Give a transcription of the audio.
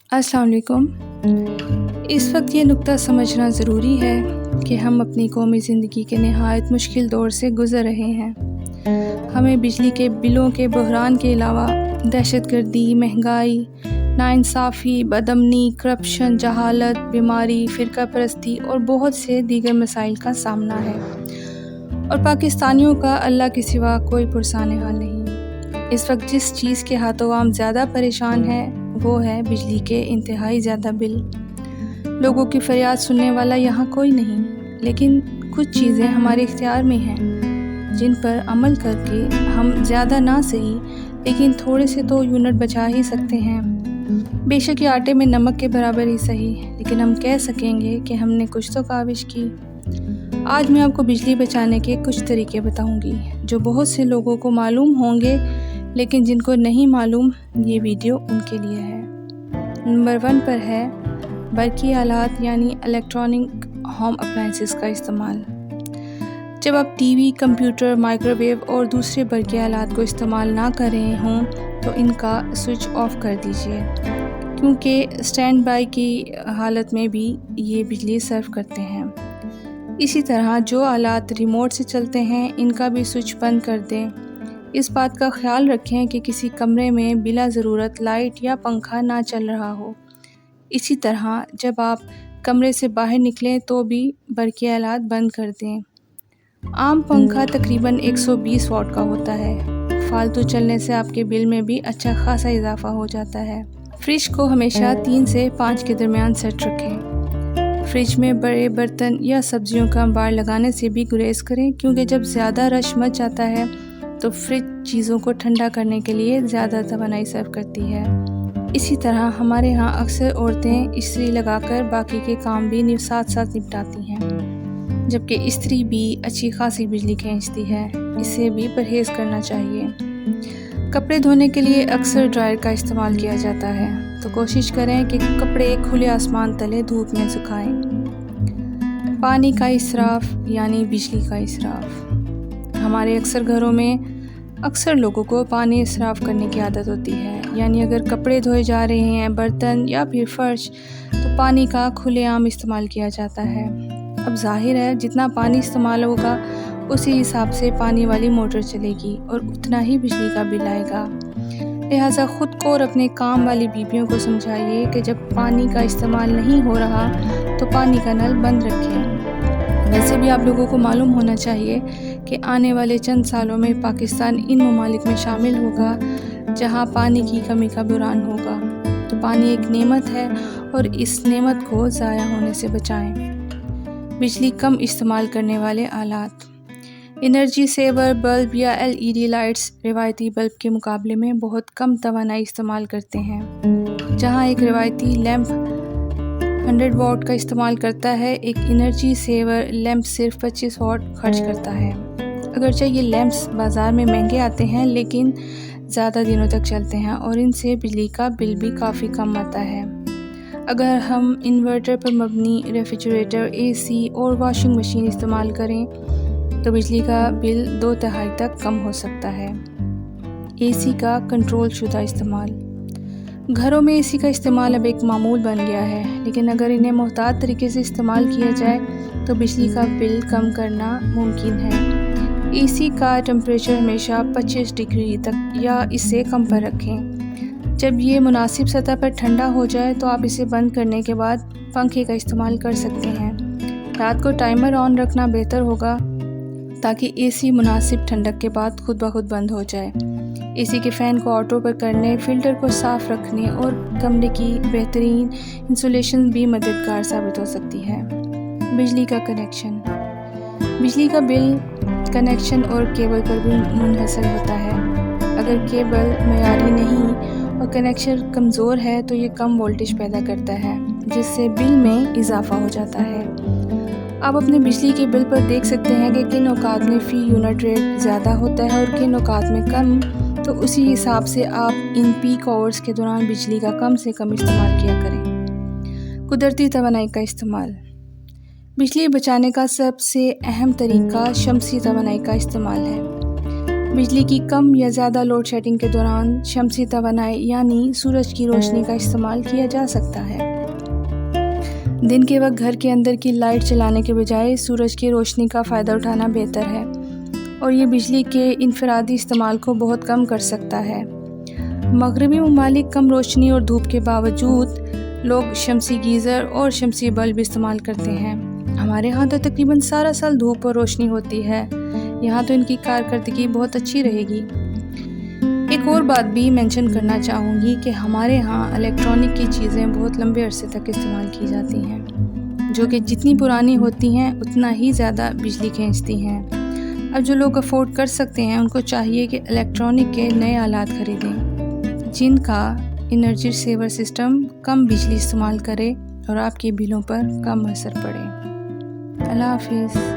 अस्सलाम वालेकुम। इस वक्त ये नुक्ता समझना ज़रूरी है कि हम अपनी कौमी ज़िंदगी के नहायत मुश्किल दौर से गुज़र रहे हैं। हमें बिजली के बिलों के बहरान के अलावा दहशतगर्दी, महंगाई, नाइंसाफ़ी, बदअमनी, करप्शन, जहालत, बीमारी, फ़िरका परस्ती और बहुत से दीगर मसाइल का सामना है, और पाकिस्तानियों का अल्लाह के सिवा कोई पुरसाने हाल नहीं। इस वक्त जिस चीज़ के हाथों हम ज़्यादा परेशान हैं वो है बिजली के इंतहाई ज़्यादा बिल। लोगों की फरियाद सुनने वाला यहाँ कोई नहीं, लेकिन कुछ चीज़ें हमारे इख्तियार में हैं जिन पर अमल करके हम ज़्यादा ना सही लेकिन थोड़े से तो यूनिट बचा ही सकते हैं। बेशक ये आटे में नमक के बराबर ही सही, लेकिन हम कह सकेंगे कि हमने कुछ तो काविश की। आज मैं आपको बिजली बचाने के कुछ तरीके बताऊंगी जो बहुत से लोगों को मालूम होंगे, लेकिन जिनको नहीं मालूम ये वीडियो उनके लिए है। नंबर 1 पर है बरकी आलात यानी इलेक्ट्रॉनिक होम अप्लाइंसेस का इस्तेमाल। जब आप टीवी, कंप्यूटर, माइक्रोवेव और दूसरे बरकी आलात को इस्तेमाल ना कर रहे हों तो इनका स्विच ऑफ कर दीजिए, क्योंकि स्टैंड बाई की हालत में भी ये बिजली सर्व करते हैं। इसी तरह जो आलात रिमोट से चलते हैं इनका भी स्विच बंद कर दें। इस बात का ख्याल रखें कि किसी कमरे में बिला ज़रूरत लाइट या पंखा ना चल रहा हो। इसी तरह जब आप कमरे से बाहर निकलें तो भी बरकी आलात बंद कर दें। आम पंखा तकरीबन 120 वाट का होता है। फालतू चलने से आपके बिल में भी अच्छा खासा इजाफा हो जाता है। फ्रिज को हमेशा 3 से 5 के दरमियान सेट रखें। फ्रिज में बड़े बर्तन या सब्जियों का अंबार लगाने से भी गुरेज करें, क्योंकि जब ज़्यादा रश मच जाता है तो फ्रिज चीज़ों को ठंडा करने के लिए ज़्यादा तवानाई सर्व करती है। इसी तरह हमारे यहाँ अक्सर औरतें इस्त्री लगाकर बाकी के काम भी साथ साथ निपटाती हैं, जबकि इस्त्री भी अच्छी खासी बिजली खींचती है। इससे भी परहेज़ करना चाहिए। कपड़े धोने के लिए अक्सर ड्रायर का इस्तेमाल किया जाता है, तो कोशिश करें कि कपड़े खुले आसमान तले धूप में सुखाएं। पानी का इसराफ यानी बिजली का इसराफ। हमारे अक्सर घरों में अक्सर लोगों को पानी इसराफ करने की आदत होती है, यानी अगर कपड़े धोए जा रहे हैं, बर्तन या फिर फर्श, तो पानी का खुलेआम इस्तेमाल किया जाता है। अब जाहिर है जितना पानी इस्तेमाल होगा उसी हिसाब से पानी वाली मोटर चलेगी और उतना ही बिजली का बिल आएगा। लिहाजा ख़ुद को और अपने काम वाली बीवियों को समझाइए कि जब पानी का इस्तेमाल नहीं हो रहा तो पानी का नल बंद रखें। वैसे भी आप लोगों को मालूम होना चाहिए कि आने वाले चंद सालों में पाकिस्तान इन ममालिक में शामिल होगा जहां पानी की कमी का बहरान होगा। तो पानी एक नेमत है और इस नेमत को ज़ाया होने से बचाएं। बिजली कम इस्तेमाल करने वाले आलात। एनर्जी सेवर बल्ब या LED लाइट्स रिवायती बल्ब के मुकाबले में बहुत कम तवानाई इस्तेमाल करते हैं। जहां एक रिवायती लैंप 100 वाट का इस्तेमाल करता है, एक एनर्जी सेवर लैंप सिर्फ 25 वाट खर्च करता है। अगरचे ये लैंप्स बाज़ार में महंगे आते हैं, लेकिन ज़्यादा दिनों तक चलते हैं और इनसे बिजली का बिल भी काफ़ी कम आता है। अगर हम इन्वर्टर पर मबनी रेफ्रिजरेटर, AC और वॉशिंग मशीन इस्तेमाल करें तो बिजली का बिल 2/3 तक कम हो सकता है। AC का कंट्रोल शुदा इस्तेमाल। घरों में AC का इस्तेमाल अब एक मामूल बन गया है, लेकिन अगर इन्हें मुहतात तरीके से इस्तेमाल किया जाए तो बिजली का बिल कम करना मुमकिन है। AC का टेम्परेचर हमेशा 25 डिग्री तक या इससे कम पर रखें। जब ये मुनासिब सतह पर ठंडा हो जाए तो आप इसे बंद करने के बाद पंखे का इस्तेमाल कर सकते हैं। रात को टाइमर ऑन रखना बेहतर होगा ताकि AC मुनासिब ठंडक के बाद खुद ब खुद बंद हो जाए। AC के फ़ैन को ऑटो पर करने, फ़िल्टर को साफ़ रखने और कमरे की बेहतरीन इंसुलेशन भी मददगार साबित हो सकती है। बिजली का कनेक्शन। बिजली का बिल कनेक्शन और केबल पर भी मुनहसर होता है। अगर केबल मयारी नहीं और कनेक्शन कमज़ोर है तो ये कम वोल्टेज पैदा करता है, जिससे बिल में इजाफा हो जाता है। आप अपने बिजली के बिल पर देख सकते हैं कि किन औकात में फ़ी यूनिट रेट ज़्यादा होता है और किन औकात में कम, तो उसी हिसाब से आप इन पीक आवर्स के दौरान बिजली का कम से कम इस्तेमाल किया करें। कुदरती तवानाई का इस्तेमाल। बिजली बचाने का सबसे अहम तरीका शमसी तवानाई का इस्तेमाल है। بجلی کی کم یا زیادہ لوڈ شیڈنگ کے دوران شمسی توانائی یعنی سورج کی روشنی کا استعمال کیا جا سکتا ہے۔ دن کے وقت گھر کے اندر کی لائٹ چلانے کے بجائے سورج کی روشنی کا فائدہ اٹھانا بہتر ہے اور یہ بجلی کے انفرادی استعمال کو بہت کم کر سکتا ہے۔ مغربی ممالک کم روشنی اور دھوپ کے باوجود لوگ شمسی گیزر اور شمسی بلب استعمال کرتے ہیں۔ ہمارے ہاں تو تقریباً سارا سال دھوپ اور روشنی ہوتی ہے، یہاں تو ان کی کارکردگی بہت اچھی رہے گی۔ ایک اور بات بھی مینشن کرنا چاہوں گی کہ ہمارے ہاں الیکٹرانک کی چیزیں بہت لمبے عرصے تک استعمال کی جاتی ہیں، جو کہ جتنی پرانی ہوتی ہیں اتنا ہی زیادہ بجلی کھینچتی ہیں۔ اب جو لوگ افورڈ کر سکتے ہیں ان کو چاہیے کہ الیکٹرانک کے نئے آلات خریدیں جن کا انرجی سیور سسٹم کم بجلی استعمال کرے اور آپ کے بلوں پر کم اثر پڑے۔ اللہ حافظ۔